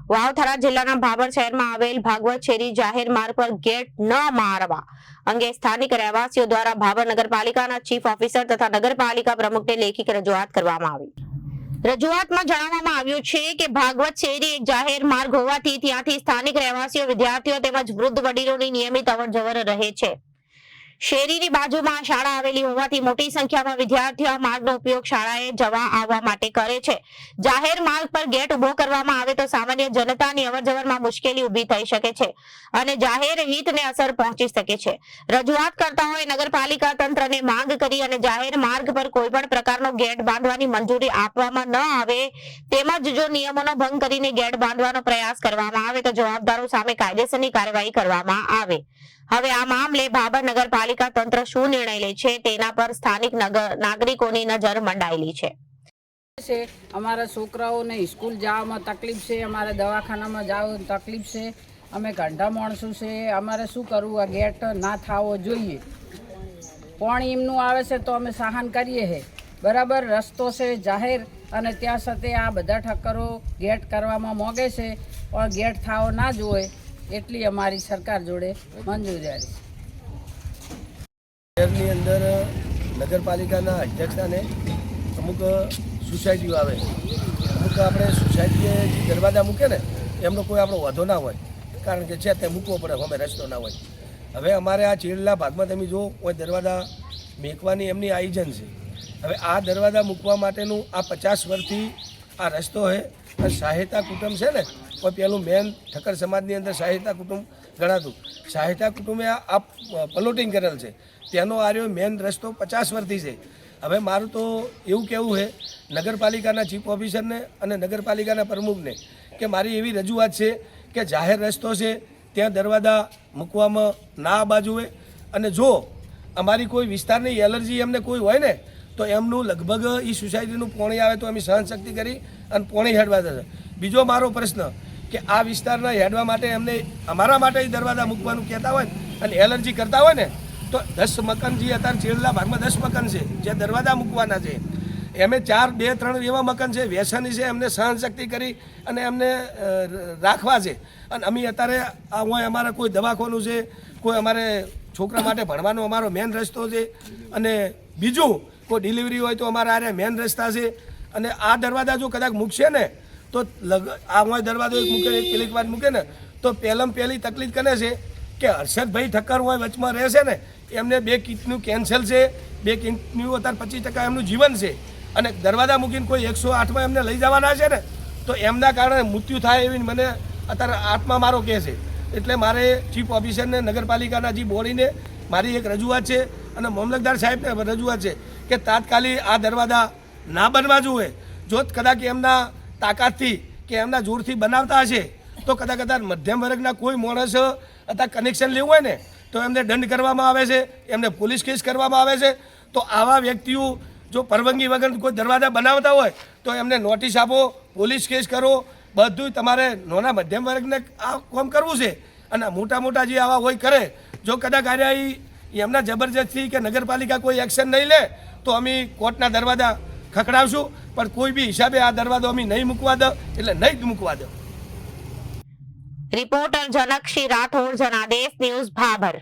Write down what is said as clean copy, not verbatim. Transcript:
વાવથરા જિલ્લાના ભાભર શહેરમાં આવેલ ભાગવત શેરી જાહેર માર્ગ પર ગેટ ન મારવા અંગે સ્થાનિક રહેવાસીઓ દ્વારા ભાભર નગરપાલિકાના ચીફ ઓફિસર તથા નગરપાલિકા પ્રમુખને લેખિત રજૂઆત કરવામાં આવી। રજૂઆતમાં જણાવવામાં આવ્યું છે કે ભાગવત શેરી એક જાહેર માર્ગ હોવાથી ત્યાંથી સ્થાનિક રહેવાસીઓ, વિદ્યાર્થીઓ તેમજ વૃદ્ધ વડીલોની નિયમિત અવરજવર રહે છે। શેરીની બાજુમાં શાળા આવેલી હોવાથી મોટી સંખ્યામાં વિદ્યાર્થીઓ આ માર્ગનો ઉપયોગ શાળાએ જવા આવવા માટે કરે છે। જાહેર માર્ગ પર ગેટ ઉભો કરવામાં આવે તો સામાન્ય જનતાની અવરજવરમાં મુશ્કેલી ઊભી થઈ શકે છે અને જાહેર હિતને અસર પહોંચી શકે છે। રજૂઆત કરતાઓએ નગરપાલિકા તંત્રને માંગ કરી અને જાહેર માર્ગ પર કોઈ પણ પ્રકારનો ગેટ બાંધવાની મંજૂરી આપવામાં ન આવે તેમજ જો નિયમોનો ભંગ કરીને ગેટ બાંધવાનો પ્રયાસ કરવામાં આવે તો જવાબદારો સામે કાયદેસરની કાર્યવાહી કરવામાં આવે। હવે આ મામલે ભાભર નગરપાલિકા તંત્ર શું નિર્ણય લે છે તેના પર સ્થાનિક નાગરિકોની નજર મંડાયેલી છે। અમારા છોકરાઓને સ્કૂલ જવામાં તકલીફ છે, અમારે દવાખાનામાં જવામાં તકલીફ છે, અમે ઘંટા માણસો છે, અમારે શું કરવું? આ ગેટ ના થવો જોઈએ। પાણી એમનું આવે છે તો અમે સહન કરીએ છે, બરાબર રસ્તો છે જાહેર અને ત્યાં સાથે આ બધા ઠક્કરો ગેટ કરવામાં મોગે છે પણ ગેટ થવો ના જોઈએ એટલી અમારી સરકાર જોડે મંજૂરી છે। શહેરની અંદર નગરપાલિકાના અધ્યક્ષાને અમુક સોસાયટીઓ આવે, અમુક આપણે સોસાયટીએ જે દરવાજા મૂકે ને એમનો કોઈ આપણો વાંધો ના હોય, કારણ કે છે તે મૂકવો પડે, અમે રસ્તો ના હોય। હવે અમારે આ છેલ્લા ભાગમાં તમે જો કોઈ દરવાજા મેકવાની એમની આયોજન છે। હવે આ દરવાજા મૂકવા માટેનું આ 50 વર્ષથી આ રસ્તો છે અને સહાયતા કુટુંબ છે ને, કોઈ પેલું મેન ઠક્કર સમાજની અંદર સહાયતા કુટુંબ ગણાતું, સહાયતા કુટુંબે આ પ્લોટિંગ કરેલ છે, તેનો આર્યો મેન રસ્તો 50 વર્ષથી છે। હવે મારું તો એવું કહેવું છે નગરપાલિકાના ચીફ ઓફિસરને અને નગરપાલિકાના પ્રમુખને કે મારી એવી રજૂઆત છે કે જાહેર રસ્તો છે ત્યાં દરવાજા મૂકવામાં ના આવવા જોઈએ અને જો અમારી કોઈ વિસ્તારની એલર્જી એમને કોઈ હોય ને તો એમનું લગભગ એ સોસાયટીનું પોણી આવે તો અમે સહનશક્તિ કરી અને પોણી હેડવા જશે। બીજો મારો પ્રશ્ન કે આ વિસ્તારના હેડવા માટે એમને અમારા માટે દરવાજા મૂકવાનું કહેતા હોય અને એલર્જી કરતા હોય ને તો 10 મકાન જે અત્યારે છેલ્લા ભાગમાં 10 મકાન છે જે દરવાજા મૂકવાના છે, એમે 4, 2, 3 એવા મકાન છે વ્યસની છે, એમને સહનશક્તિ કરી અને એમને રાખવા છે। અને અમે અત્યારે હોય અમારે કોઈ દવાખાનું છે, કોઈ અમારે છોકરા માટે ભણવાનો અમારો મેન રસ્તો છે અને બીજું કોઈ ડિલિવરી હોય તો અમારા આ મેન રસ્તા છે અને આ દરવાજા જો કદાચ મૂકશે ને તો આ હોય દરવાજો એક મૂકે એક પેલી વાર મૂકે ને તો પહેલી તકલીફ કરે છે કે હર્ષદભાઈ ઠક્કર હોય વચમાં રહેશે ને એમને 2 કિટનું કેન્સલ છે, 2 કિટનું અત્યારે 25% એમનું જીવન છે અને દરવાજા મૂકીને કોઈ 108માં એમને લઈ જવાના છે ને તો એમના કારણે મૃત્યુ થાય એવી મને અત્યારે આત્મા મારો કહે છે। એટલે મારે ચીફ ઓફિસરને નગરપાલિકાના જે બોડીને મારી એક રજૂઆત છે અને મામલતદાર સાહેબને રજૂઆત છે કે તાત્કાલિક આ દરવાજા ના બનવા જોઈએ। જો કદાચ એમના તાકાતથી કે એમના જોરથી બનાવતા હશે તો કદાચ મધ્યમ વર્ગના કોઈ માણસ અત્યારે કનેક્શન લેવું હોય ને તો એમને દંડ કરવામાં આવે છે, એમને પોલીસ કેસ કરવામાં આવે છે। તો આવા વ્યક્તિઓ જો પરવાનગી વગર કોઈ દરવાજા બનાવતા હોય તો એમને નોટિસ આપો, પોલીસ કેસ કરો, બધું તમારે નાના મધ્યમ વર્ગને આ કામ કરવું છે અને મોટા જે આવા હોય કરે જો કદાચ આવ્યા એમના જબરજસ્તી કે નગરપાલિકા કોઈ એક્શન નહીં લે તો અમે કોર્ટના દરવાજા ખખડાવશું, પણ કોઈ બી હિસાબે આ દરવાજો અમે નહીં મૂકવા દો એટલે નહીં જ મૂકવા દો। Reporter Janakshri Rathod, Janadesh news, Bhabhar.